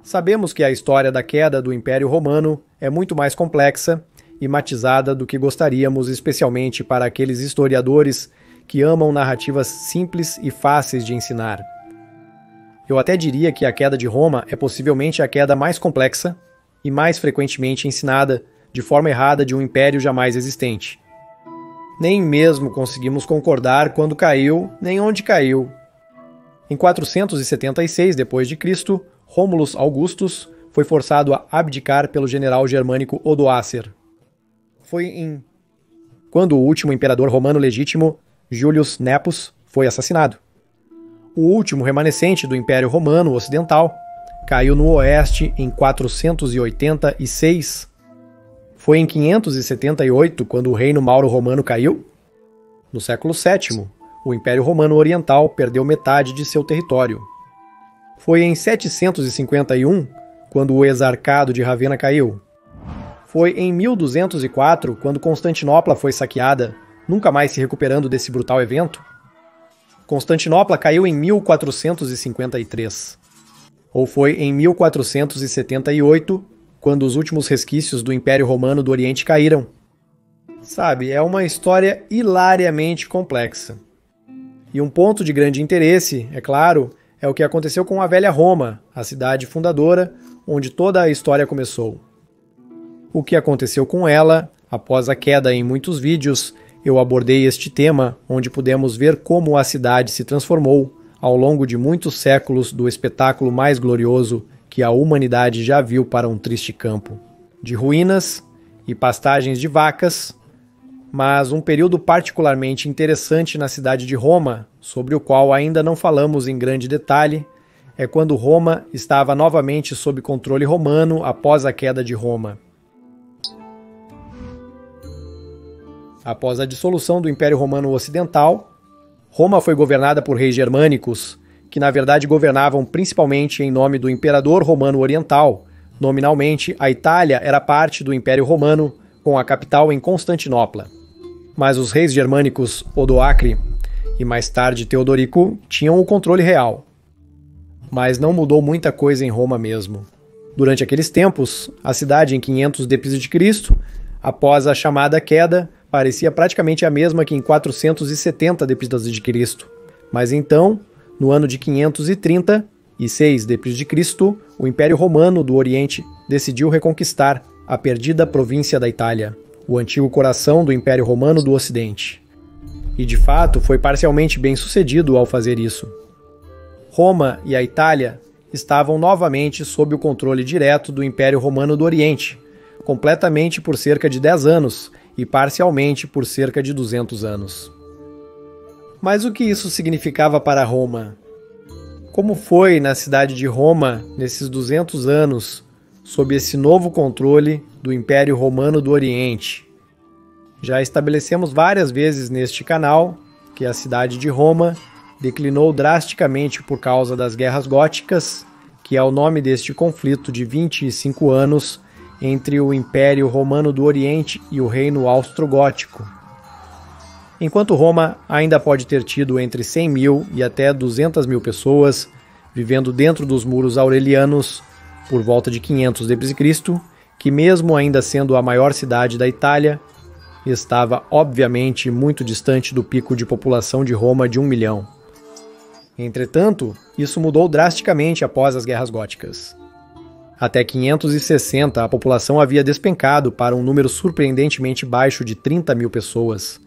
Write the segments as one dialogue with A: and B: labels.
A: Sabemos que a história da queda do Império Romano é muito mais complexa e matizada do que gostaríamos, especialmente para aqueles historiadores que amam narrativas simples e fáceis de ensinar. Eu até diria que a queda de Roma é possivelmente a queda mais complexa e mais frequentemente ensinada de forma errada de um império jamais existente. Nem mesmo conseguimos concordar quando caiu, nem onde caiu. Em 476 d.C., Rômulus Augustus foi forçado a abdicar pelo general germânico Odoacer. Foi quando o último imperador romano legítimo, Julius Nepos, foi assassinado. O último remanescente do Império Romano Ocidental caiu no oeste em 486. Foi em 578 quando o reino mauro-romano caiu? No século VII, o Império Romano Oriental perdeu metade de seu território. Foi em 751 quando o exarcado de Ravenna caiu. Foi em 1204 quando Constantinopla foi saqueada, nunca mais se recuperando desse brutal evento. Constantinopla caiu em 1453. Ou foi em 1478 quando os últimos resquícios do Império Romano do Oriente caíram. Sabe, é uma história hilariamente complexa. E um ponto de grande interesse, é claro, é o que aconteceu com a velha Roma, a cidade fundadora, onde toda a história começou. O que aconteceu com ela, após a queda em muitos vídeos, eu abordei este tema, onde pudemos ver como a cidade se transformou ao longo de muitos séculos do espetáculo mais glorioso que a humanidade já viu para um triste campo, de ruínas e pastagens de vacas, mas um período particularmente interessante na cidade de Roma, sobre o qual ainda não falamos em grande detalhe, é quando Roma estava novamente sob controle romano após a queda de Roma. Após a dissolução do Império Romano Ocidental, Roma foi governada por reis germânicos, que na verdade governavam principalmente em nome do Imperador Romano Oriental. Nominalmente, a Itália era parte do Império Romano, com a capital em Constantinopla. Mas os reis germânicos Odoacre e mais tarde Teodorico tinham o controle real. Mas não mudou muita coisa em Roma mesmo. Durante aqueles tempos, a cidade em 500 d.C., após a chamada queda, parecia praticamente a mesma que em 470 d.C. Mas então, no ano de 536 d.C., o Império Romano do Oriente decidiu reconquistar a perdida província da Itália, o antigo coração do Império Romano do Ocidente. E de fato foi parcialmente bem sucedido ao fazer isso. Roma e a Itália estavam novamente sob o controle direto do Império Romano do Oriente, completamente por cerca de 10 anos e parcialmente por cerca de 200 anos. Mas o que isso significava para Roma? Como foi na cidade de Roma, nesses 200 anos, sob esse novo controle do Império Romano do Oriente? Já estabelecemos várias vezes neste canal que a cidade de Roma declinou drasticamente por causa das guerras góticas, que é o nome deste conflito de 25 anos entre o Império Romano do Oriente e o Reino Austro-Gótico. Enquanto Roma ainda pode ter tido entre 100 mil e até 200 mil pessoas vivendo dentro dos muros aurelianos por volta de 500 d.C., que mesmo ainda sendo a maior cidade da Itália, estava obviamente muito distante do pico de população de Roma de 1 milhão. Entretanto, isso mudou drasticamente após as guerras góticas. Até 560, a população havia despencado para um número surpreendentemente baixo de 30 mil pessoas,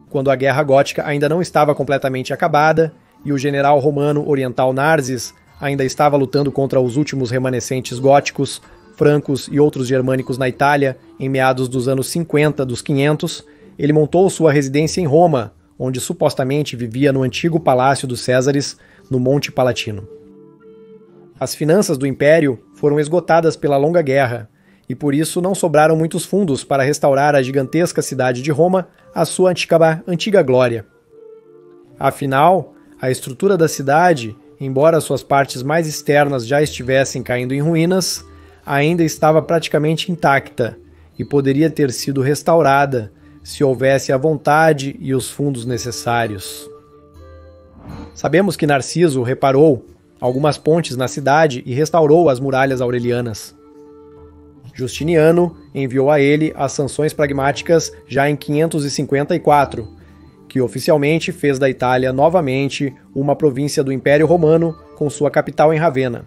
A: quando a guerra gótica ainda não estava completamente acabada e o general romano oriental Narses ainda estava lutando contra os últimos remanescentes góticos, francos e outros germânicos na Itália em meados dos anos 50 dos 500, ele montou sua residência em Roma, onde supostamente vivia no antigo Palácio dos Césares, no Monte Palatino. As finanças do império foram esgotadas pela longa guerra, e por isso não sobraram muitos fundos para restaurar a gigantesca cidade de Roma à sua antiga glória. Afinal, a estrutura da cidade, embora suas partes mais externas já estivessem caindo em ruínas, ainda estava praticamente intacta e poderia ter sido restaurada se houvesse a vontade e os fundos necessários. Sabemos que Narciso reparou algumas pontes na cidade e restaurou as muralhas aurelianas. Justiniano enviou a ele as sanções pragmáticas já em 554, que oficialmente fez da Itália novamente uma província do Império Romano com sua capital em Ravenna.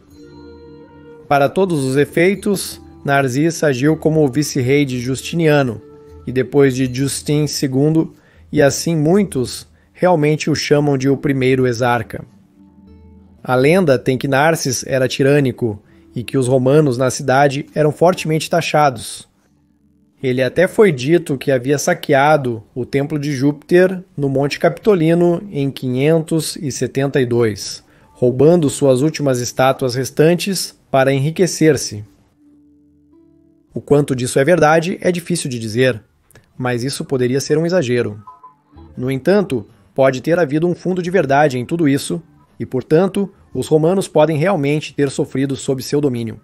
A: Para todos os efeitos, Narcís agiu como vice-rei de Justiniano e depois de Justin II, e assim muitos realmente o chamam de o primeiro exarca. A lenda tem que Narcís era tirânico e que os romanos na cidade eram fortemente taxados. Ele até foi dito que havia saqueado o templo de Júpiter no Monte Capitolino em 572, roubando suas últimas estátuas restantes para enriquecer-se. O quanto disso é verdade é difícil de dizer, mas isso poderia ser um exagero. No entanto, pode ter havido um fundo de verdade em tudo isso, e, portanto, os romanos podem realmente ter sofrido sob seu domínio.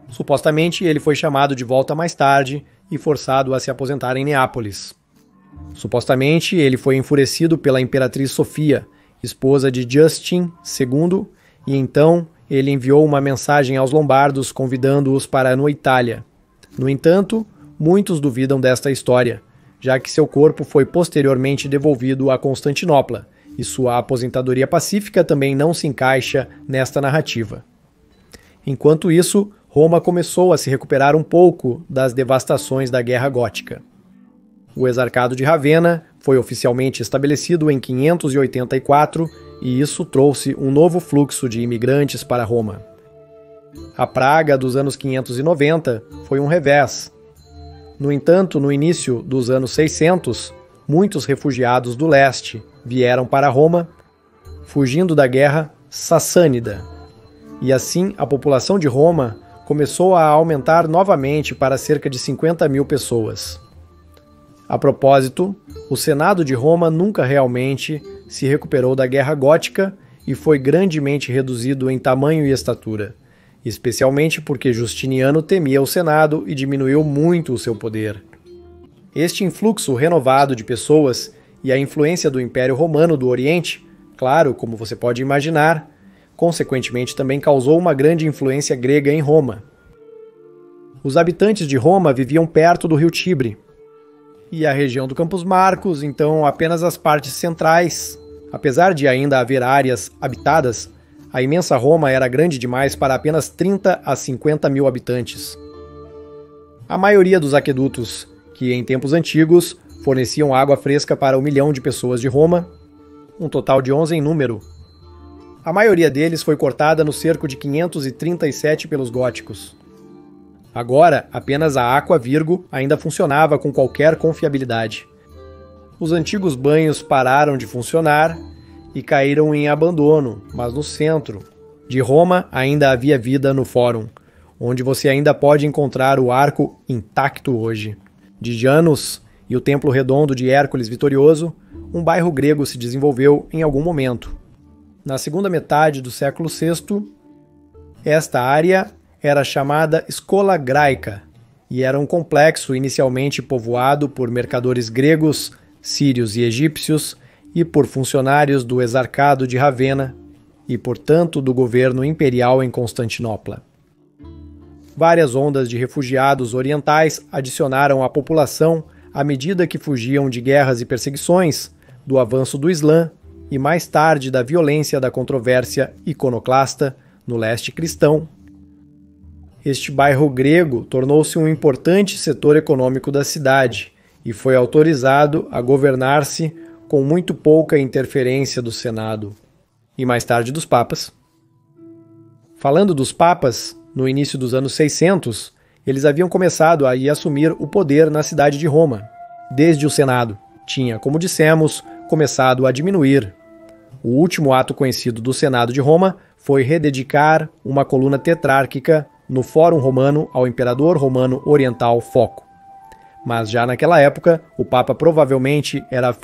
A: Supostamente, ele foi chamado de volta mais tarde e forçado a se aposentar em Neápolis. Supostamente, ele foi enfurecido pela imperatriz Sofia, esposa de Justin II, e então ele enviou uma mensagem aos lombardos convidando-os para a Itália. No entanto, muitos duvidam desta história, já que seu corpo foi posteriormente devolvido a Constantinopla, e sua aposentadoria pacífica também não se encaixa nesta narrativa. Enquanto isso, Roma começou a se recuperar um pouco das devastações da Guerra Gótica. O Exarcado de Ravenna foi oficialmente estabelecido em 584 e isso trouxe um novo fluxo de imigrantes para Roma. A praga dos anos 590 foi um revés. No entanto, no início dos anos 600, muitos refugiados do leste vieram para Roma, fugindo da guerra sassânida. E assim, a população de Roma começou a aumentar novamente para cerca de 50 mil pessoas. A propósito, o Senado de Roma nunca realmente se recuperou da Guerra Gótica e foi grandemente reduzido em tamanho e estatura, especialmente porque Justiniano temia o Senado e diminuiu muito o seu poder. Este influxo renovado de pessoas e a influência do Império Romano do Oriente, claro, como você pode imaginar, consequentemente também causou uma grande influência grega em Roma. Os habitantes de Roma viviam perto do rio Tibre, e a região do Campus Marcos, então apenas as partes centrais. Apesar de ainda haver áreas habitadas, a imensa Roma era grande demais para apenas 30 a 50 mil habitantes. A maioria dos aquedutos, que em tempos antigos forneciam água fresca para 1 milhão de pessoas de Roma, um total de 11 em número, a maioria deles foi cortada no cerco de 537 pelos góticos. Agora, apenas a Aqua Virgo ainda funcionava com qualquer confiabilidade. Os antigos banhos pararam de funcionar e caíram em abandono, mas no centro de Roma ainda havia vida no Fórum, onde você ainda pode encontrar o arco intacto hoje. De Janus e o Templo Redondo de Hércules Vitorioso, um bairro grego se desenvolveu em algum momento. Na segunda metade do século VI, esta área era chamada Scola Graeca e era um complexo inicialmente povoado por mercadores gregos, sírios e egípcios e por funcionários do Exarcado de Ravenna e, portanto, do governo imperial em Constantinopla. Várias ondas de refugiados orientais adicionaram à população à medida que fugiam de guerras e perseguições, do avanço do Islã e mais tarde da violência da controvérsia iconoclasta no leste cristão. Este bairro grego tornou-se um importante setor econômico da cidade e foi autorizado a governar-se com muito pouca interferência do Senado e mais tarde dos papas. Falando dos papas, no início dos anos 600, eles haviam começado a assumir o poder na cidade de Roma. Desde o Senado tinha, como dissemos, começado a diminuir. O último ato conhecido do Senado de Roma foi rededicar uma coluna tetrárquica no Fórum Romano ao imperador romano oriental Foco. Mas já naquela época, o Papa provavelmente era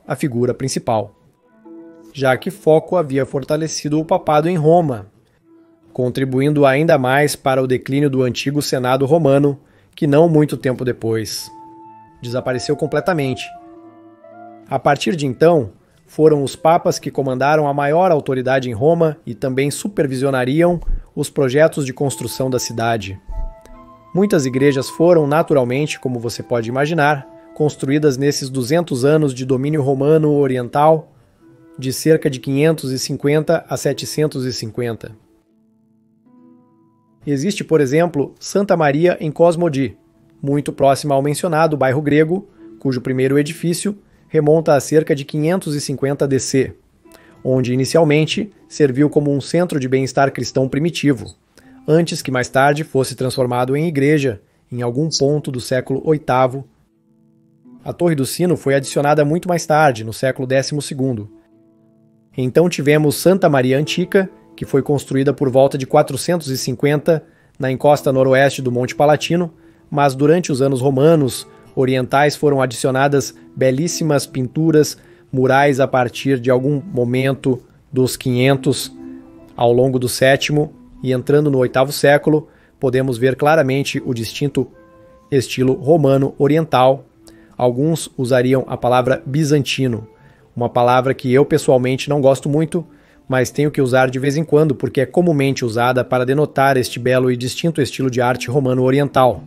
A: a figura principal, já que Foco havia fortalecido o papado em Roma, contribuindo ainda mais para o declínio do antigo Senado romano, que não muito tempo depois desapareceu completamente. A partir de então, foram os papas que comandaram a maior autoridade em Roma e também supervisionariam os projetos de construção da cidade. Muitas igrejas foram, naturalmente, como você pode imaginar, construídas nesses 200 anos de domínio romano oriental, de cerca de 550 a 750. Existe, por exemplo, Santa Maria em Cosmodi, muito próxima ao mencionado bairro grego, cujo primeiro edifício remonta a cerca de 550 DC, onde inicialmente serviu como um centro de bem-estar cristão primitivo, antes que mais tarde fosse transformado em igreja em algum ponto do século VIII. A Torre do Sino foi adicionada muito mais tarde, no século XII. Então tivemos Santa Maria Antiga, que foi construída por volta de 450 na encosta noroeste do Monte Palatino, mas durante os anos romanos orientais foram adicionadas belíssimas pinturas murais a partir de algum momento dos 500 ao longo do sétimo e entrando no VIII século, podemos ver claramente o distinto estilo romano oriental. Alguns usariam a palavra bizantino, uma palavra que eu pessoalmente não gosto muito, mas tenho que usar de vez em quando porque é comumente usada para denotar este belo e distinto estilo de arte romano oriental.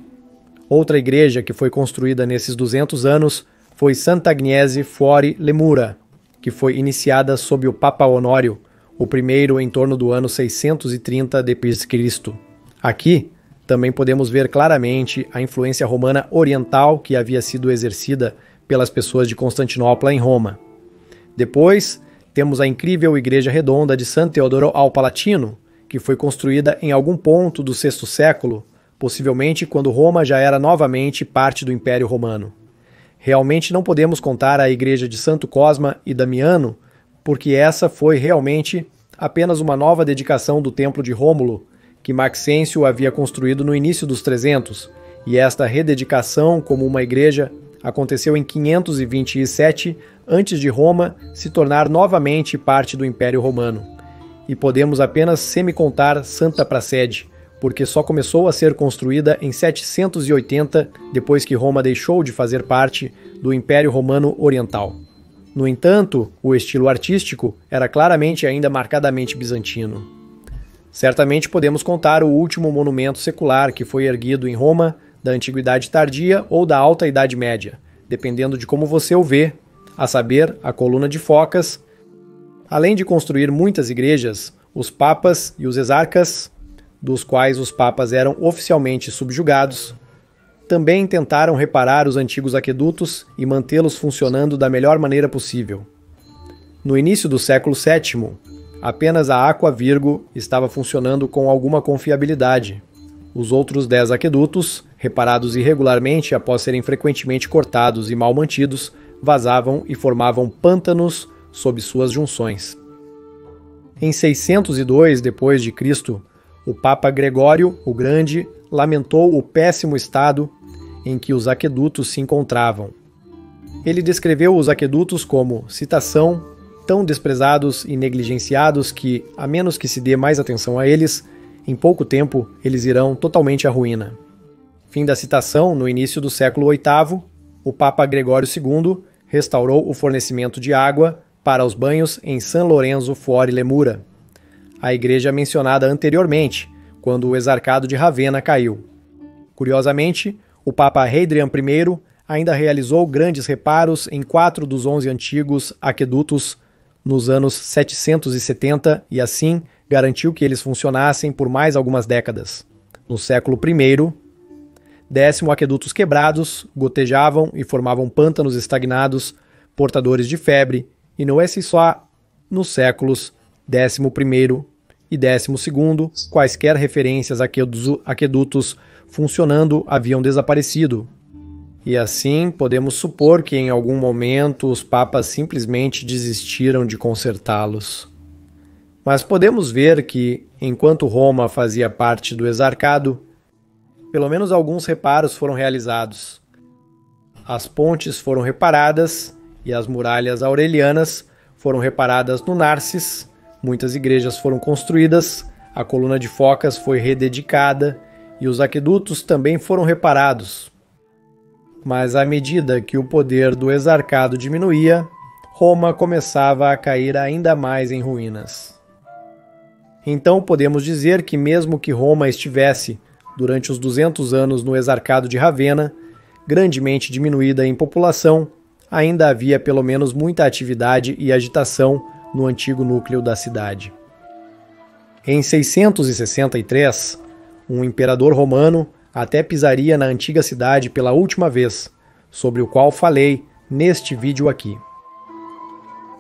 A: Outra igreja que foi construída nesses 200 anos foi Santa Agnese fuori le Mura, que foi iniciada sob o Papa Honório, o primeiro em torno do ano 630 d.C. Aqui também podemos ver claramente a influência romana oriental que havia sido exercida pelas pessoas de Constantinopla em Roma. Depois, temos a incrível Igreja Redonda de San Teodoro al Palatino, que foi construída em algum ponto do VI século, possivelmente quando Roma já era novamente parte do Império Romano. Realmente não podemos contar a Igreja de Santo Cosma e Damiano, porque essa foi realmente apenas uma nova dedicação do Templo de Rômulo, que Maxêncio havia construído no início dos 300, e esta rededicação como uma igreja aconteceu em 527, antes de Roma se tornar novamente parte do Império Romano. E podemos apenas semi-contar Santa Prassede, porque só começou a ser construída em 780, depois que Roma deixou de fazer parte do Império Romano Oriental. No entanto, o estilo artístico era claramente ainda marcadamente bizantino. Certamente podemos contar o último monumento secular que foi erguido em Roma da Antiguidade Tardia ou da Alta Idade Média, dependendo de como você o vê, a saber, a Coluna de Focas. Além de construir muitas igrejas, os papas e os exarcas, dos quais os papas eram oficialmente subjugados, também tentaram reparar os antigos aquedutos e mantê-los funcionando da melhor maneira possível. No início do século VII, apenas a Aqua Virgo estava funcionando com alguma confiabilidade. Os outros 10 aquedutos, reparados irregularmente após serem frequentemente cortados e mal mantidos, vazavam e formavam pântanos sob suas junções. Em 602 d.C., o Papa Gregório o Grande lamentou o péssimo estado em que os aquedutos se encontravam. Ele descreveu os aquedutos como, citação, tão desprezados e negligenciados que, a menos que se dê mais atenção a eles, em pouco tempo eles irão totalmente à ruína. Fim da citação. No início do século VIII, o Papa Gregório II restaurou o fornecimento de água para os banhos em San Lorenzo fuori le Mura, a igreja mencionada anteriormente, quando o exarcado de Ravenna caiu. Curiosamente, o Papa Hadrian I ainda realizou grandes reparos em 4 dos 11 antigos aquedutos nos anos 770 e assim garantiu que eles funcionassem por mais algumas décadas. No século I, 10 aquedutos quebrados gotejavam e formavam pântanos estagnados, portadores de febre, e não é só nos séculos 11º e 12º, quaisquer referências a aquedutos funcionando haviam desaparecido. E assim podemos supor que em algum momento os papas simplesmente desistiram de consertá-los. Mas podemos ver que, enquanto Roma fazia parte do exarcado, pelo menos alguns reparos foram realizados. As pontes foram reparadas e as muralhas aurelianas foram reparadas no Narcis, muitas igrejas foram construídas, a coluna de Focas foi rededicada e os aquedutos também foram reparados. Mas à medida que o poder do exarcado diminuía, Roma começava a cair ainda mais em ruínas. Então podemos dizer que mesmo que Roma estivesse, durante os 200 anos no Exarcado de Ravenna, grandemente diminuída em população, ainda havia pelo menos muita atividade e agitação no antigo núcleo da cidade. Em 663, um imperador romano até pisaria na antiga cidade pela última vez, sobre o qual falei neste vídeo aqui.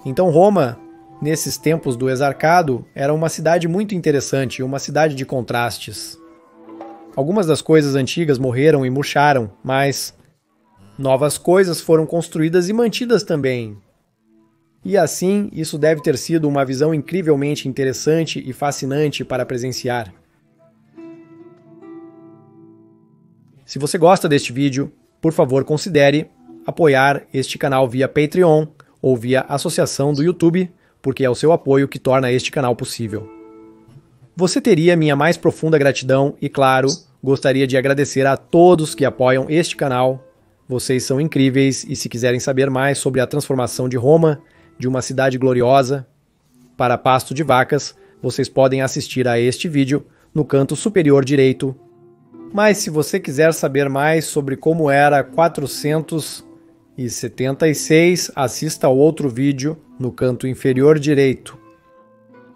A: Então Roma, nesses tempos do Exarcado, era uma cidade muito interessante, uma cidade de contrastes. Algumas das coisas antigas morreram e murcharam, mas novas coisas foram construídas e mantidas também. E assim, isso deve ter sido uma visão incrivelmente interessante e fascinante para presenciar. Se você gosta deste vídeo, por favor considere apoiar este canal via Patreon ou via associação do YouTube, porque é o seu apoio que torna este canal possível. Você teria minha mais profunda gratidão e, claro, gostaria de agradecer a todos que apoiam este canal. Vocês são incríveis e se quiserem saber mais sobre a transformação de Roma, de uma cidade gloriosa, para pasto de vacas, vocês podem assistir a este vídeo no canto superior direito. Mas se você quiser saber mais sobre como era 476, assista ao outro vídeo no canto inferior direito.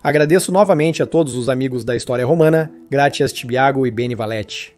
A: Agradeço novamente a todos os amigos da História Romana, Gratias Tibiago e Beni Valete.